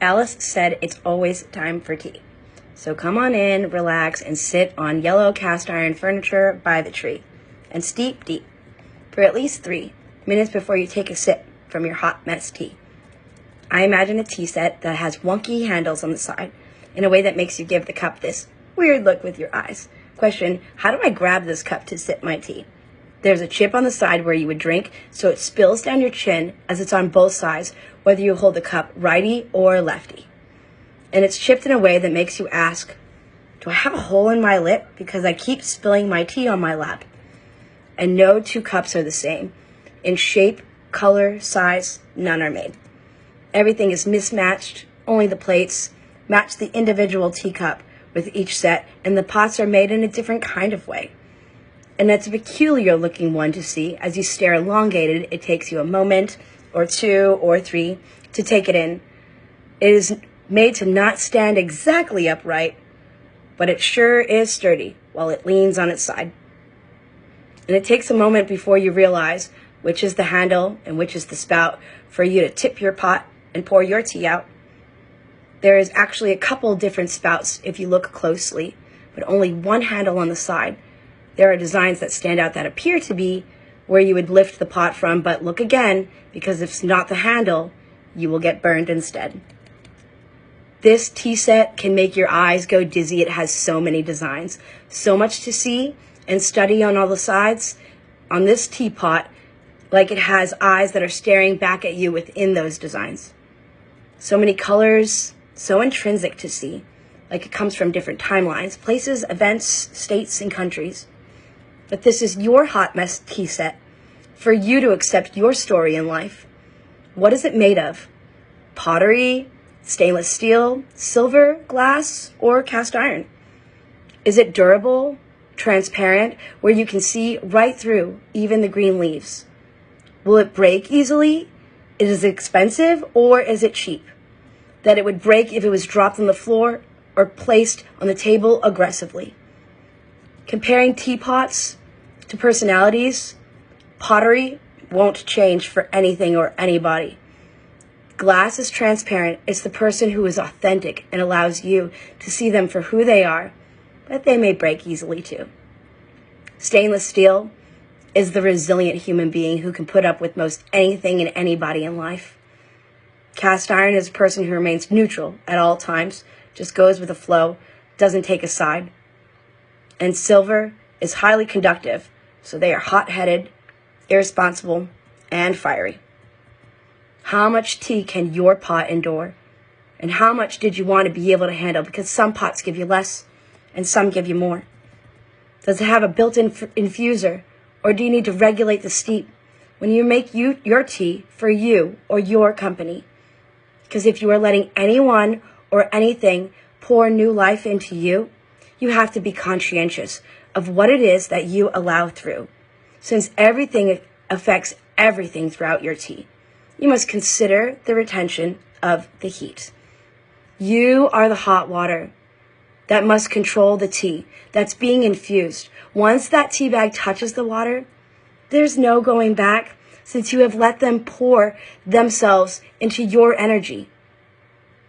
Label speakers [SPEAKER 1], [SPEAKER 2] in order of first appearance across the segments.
[SPEAKER 1] Alice said it's always time for tea. So come on in, relax, and sit on yellow cast iron furniture by the tree. And steep deep for at least 3 minutes before you take a sip from your hot mess tea. I imagine a tea set that has wonky handles on the side in a way that makes you give the cup this weird look with your eyes. Question, how do I grab this cup to sip my tea? There's a chip on the side where you would drink, so it spills down your chin as it's on both sides, whether you hold the cup righty or lefty. And it's chipped in a way that makes you ask, do I have a hole in my lip because I keep spilling my tea on my lap? And no two cups are the same. In shape, color, size, none are made. Everything is mismatched, only the plates match the individual teacup with each set, and the pots are made in a different kind of way. And that's a peculiar looking one to see. As you stare elongated, it takes you a moment or 2 or 3 to take it in. It is made to not stand exactly upright, but it sure is sturdy while it leans on its side. And it takes a moment before you realize which is the handle and which is the spout for you to tip your pot and pour your tea out. There is actually a couple different spouts if you look closely, but only one handle on the side. There are designs that stand out that appear to be where you would lift the pot from, but look again, because if it's not the handle, you will get burned instead. This tea set can make your eyes go dizzy. It has so many designs, so much to see and study on all the sides. On this teapot, like it has eyes that are staring back at you within those designs. So many colors, so intrinsic to see, like it comes from different timelines, places, events, states, and countries. But this is your hot mess tea set for you to accept your story in life. What is it made of? Pottery, stainless steel, silver, glass, or cast iron? Is it durable, transparent, where you can see right through even the green leaves? Will it break easily? Is it expensive, or is it cheap? That it would break if it was dropped on the floor or placed on the table aggressively. Comparing teapots to personalities, pottery won't change for anything or anybody. Glass is transparent. It's the person who is authentic and allows you to see them for who they are, but they may break easily too. Stainless steel is the resilient human being who can put up with most anything and anybody in life. Cast iron is a person who remains neutral at all times, just goes with the flow, doesn't take a side. And silver is highly conductive, so they are hot-headed, irresponsible, and fiery. How much tea can your pot endure? And how much did you want to be able to handle? Because some pots give you less, and some give you more. Does it have a built-in infuser, or do you need to regulate the steep when you make your tea for you or your company? Because if you are letting anyone or anything pour new life into you, you have to be conscientious of what it is that you allow through. Since everything affects everything throughout your tea, you must consider the retention of the heat. You are the hot water that must control the tea that's being infused. Once that tea bag touches the water, there's no going back, since you have let them pour themselves into your energy.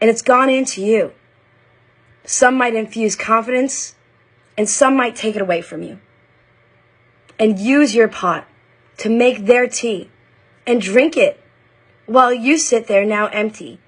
[SPEAKER 1] And it's gone into you. Some might infuse confidence, and some might take it away from you. And use your pot to make their tea and drink it while you sit there now empty,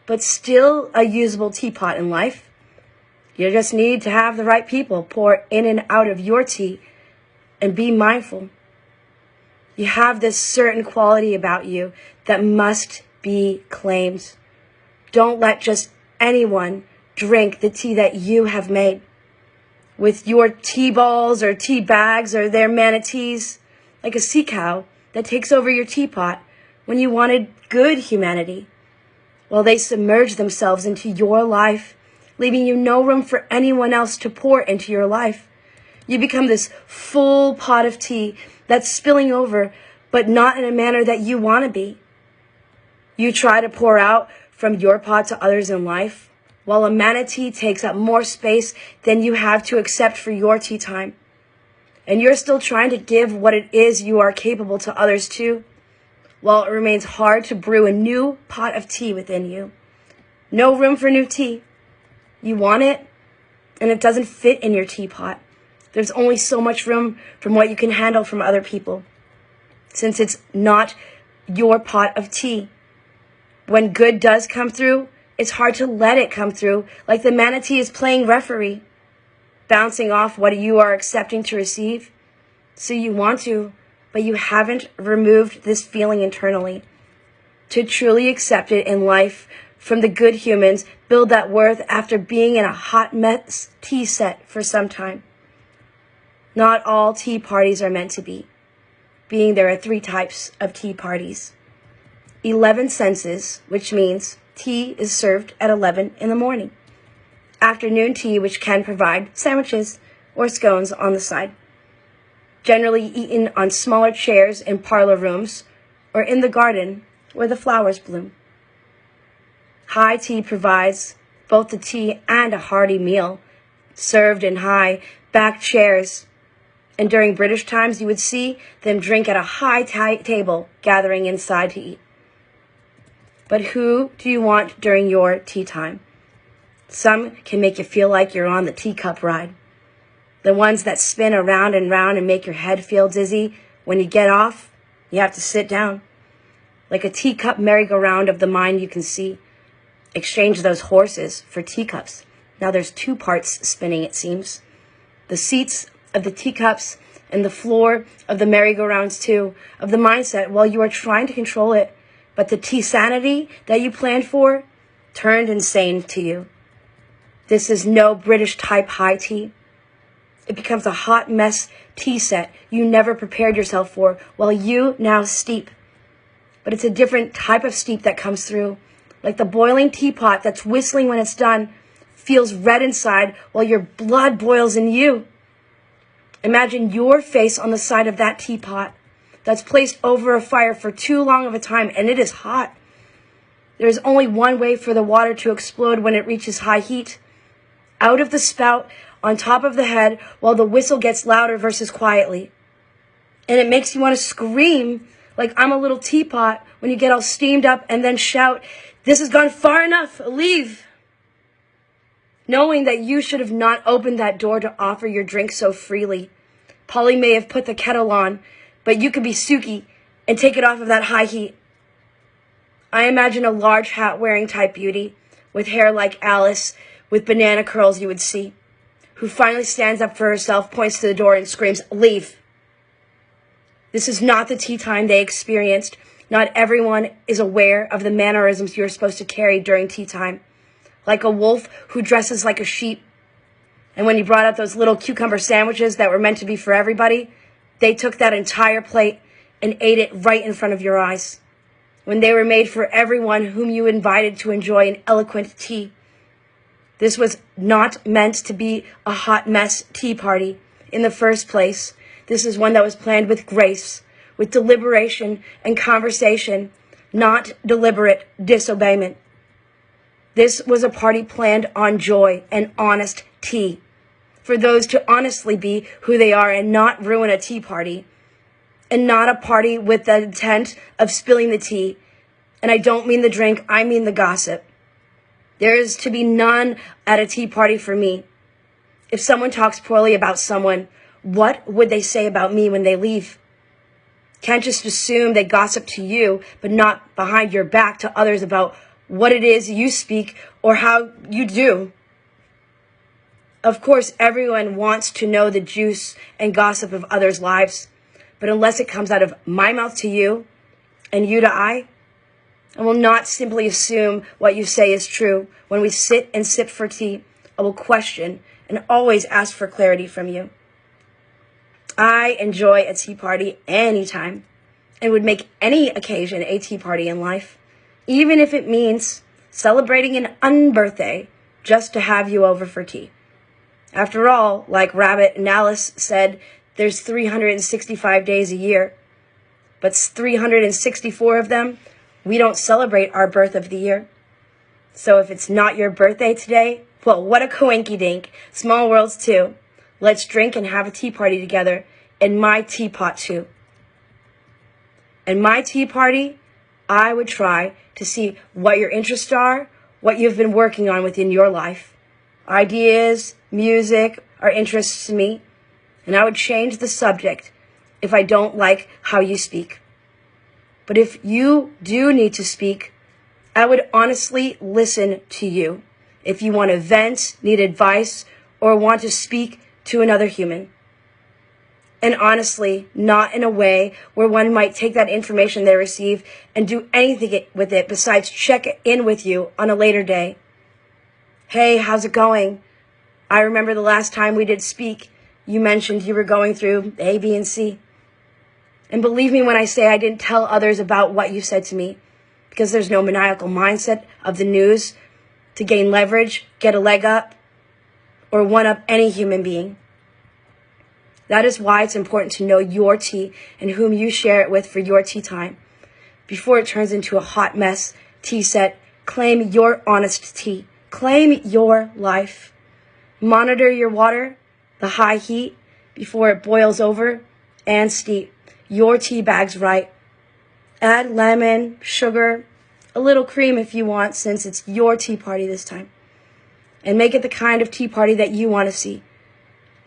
[SPEAKER 1] but still a usable teapot in life. You just need to have the right people pour in and out of your tea and be mindful. You have this certain quality about you that must be claimed. Don't let just anyone drink the tea that you have made with your tea balls or tea bags or their manatees, like a sea cow that takes over your teapot when you wanted good humanity. Well, they submerge themselves into your life, leaving you no room for anyone else to pour into your life. You become this full pot of tea that's spilling over, but not in a manner that you want to be. You try to pour out from your pot to others in life, while a manatee takes up more space than you have to accept for your tea time. And you're still trying to give what it is you are capable to others too, while it remains hard to brew a new pot of tea within you. No room for new tea. You want it, and it doesn't fit in your teapot. There's only so much room from what you can handle from other people, since it's not your pot of tea. When good does come through, it's hard to let it come through, like the manatee is playing referee, bouncing off what you are accepting to receive. So you want to, but you haven't removed this feeling internally. To truly accept it in life from the good humans, build that worth after being in a hot mess tea set for some time. Not all tea parties are meant to be, being there are 3 types of tea parties. 11 senses, which means tea is served at 11 in the morning. Afternoon tea, which can provide sandwiches or scones on the side, generally eaten on smaller chairs in parlor rooms or in the garden where the flowers bloom. High tea provides both the tea and a hearty meal, served in high back chairs. And during British times, you would see them drink at a high table, gathering inside to eat. But who do you want during your tea time? Some can make you feel like you're on the teacup ride. The ones that spin around and round and make your head feel dizzy. When you get off, you have to sit down. Like a teacup merry-go-round of the mind you can see. Exchange those horses for teacups. Now there's 2 parts spinning, it seems. The seats of the teacups and the floor of the merry-go-rounds too, of the mindset while you are trying to control it. But the tea sanity that you planned for turned insane to you. This is no British type high tea. It becomes a hot mess tea set you never prepared yourself for while you now steep. But it's a different type of steep that comes through. Like the boiling teapot that's whistling when it's done, feels red inside while your blood boils in you. Imagine your face on the side of that teapot that's placed over a fire for too long of a time, and it is hot. There is only one way for the water to explode when it reaches high heat. Out of the spout, on top of the head, while the whistle gets louder versus quietly. And it makes you want to scream like I'm a little teapot when you get all steamed up and then shout, "This has gone far enough, leave." Knowing that you should have not opened that door to offer your drink so freely. Polly may have put the kettle on, but you could be Suki and take it off of that high heat. I imagine a large hat-wearing type beauty with hair like Alice with banana curls you would see, who finally stands up for herself, points to the door and screams, "Leave." This is not the tea time they experienced. Not everyone is aware of the mannerisms you're supposed to carry during tea time. Like a wolf who dresses like a sheep. And when you brought out those little cucumber sandwiches that were meant to be for everybody, they took that entire plate and ate it right in front of your eyes. When they were made for everyone whom you invited to enjoy an eloquent tea. This was not meant to be a hot mess tea party in the first place. This is one that was planned with grace, with deliberation and conversation, not deliberate disobeyment. This was a party planned on joy and honest tea, for those to honestly be who they are and not ruin a tea party, and not a party with the intent of spilling the tea. And I don't mean the drink, I mean the gossip. There is to be none at a tea party for me. If someone talks poorly about someone, what would they say about me when they leave? Can't just assume they gossip to you, but not behind your back to others about what it is you speak or how you do. Of course, everyone wants to know the juice and gossip of others' lives, but unless it comes out of my mouth to you and you to I will not simply assume what you say is true. When we sit and sip for tea, I will question and always ask for clarity from you. I enjoy a tea party anytime and would make any occasion a tea party in life, even if it means celebrating an unbirthday just to have you over for tea. After all, like Rabbit and Alice said, there's 365 days a year, but 364 of them, we don't celebrate our birth of the year. So if it's not your birthday today, well, what a coinky-dink. Small worlds too. Let's drink and have a tea party together in my teapot too. In my tea party, I would try to see what your interests are, what you've been working on within your life. Ideas, music are interests to me, and I would change the subject if I don't like how you speak. But if you do need to speak, I would honestly listen to you if you want to vent, need advice, or want to speak to another human. And honestly, not in a way where one might take that information they receive and do anything with it besides check in with you on a later day. Hey, how's it going? I remember the last time we did speak, you mentioned you were going through A, B, and C. And believe me when I say I didn't tell others about what you said to me, because there's no maniacal mindset of the news to gain leverage, get a leg up, or one up any human being. That is why it's important to know your tea and whom you share it with for your tea time. Before it turns into a hot mess tea set, claim your honest tea. Claim your life. Monitor your water, the high heat, before it boils over, and steep your tea bags right. Add lemon, sugar, a little cream if you want, since it's your tea party this time. And make it the kind of tea party that you want to see.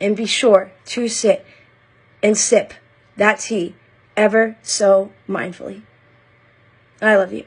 [SPEAKER 1] And be sure to sit and sip that tea ever so mindfully. I love you.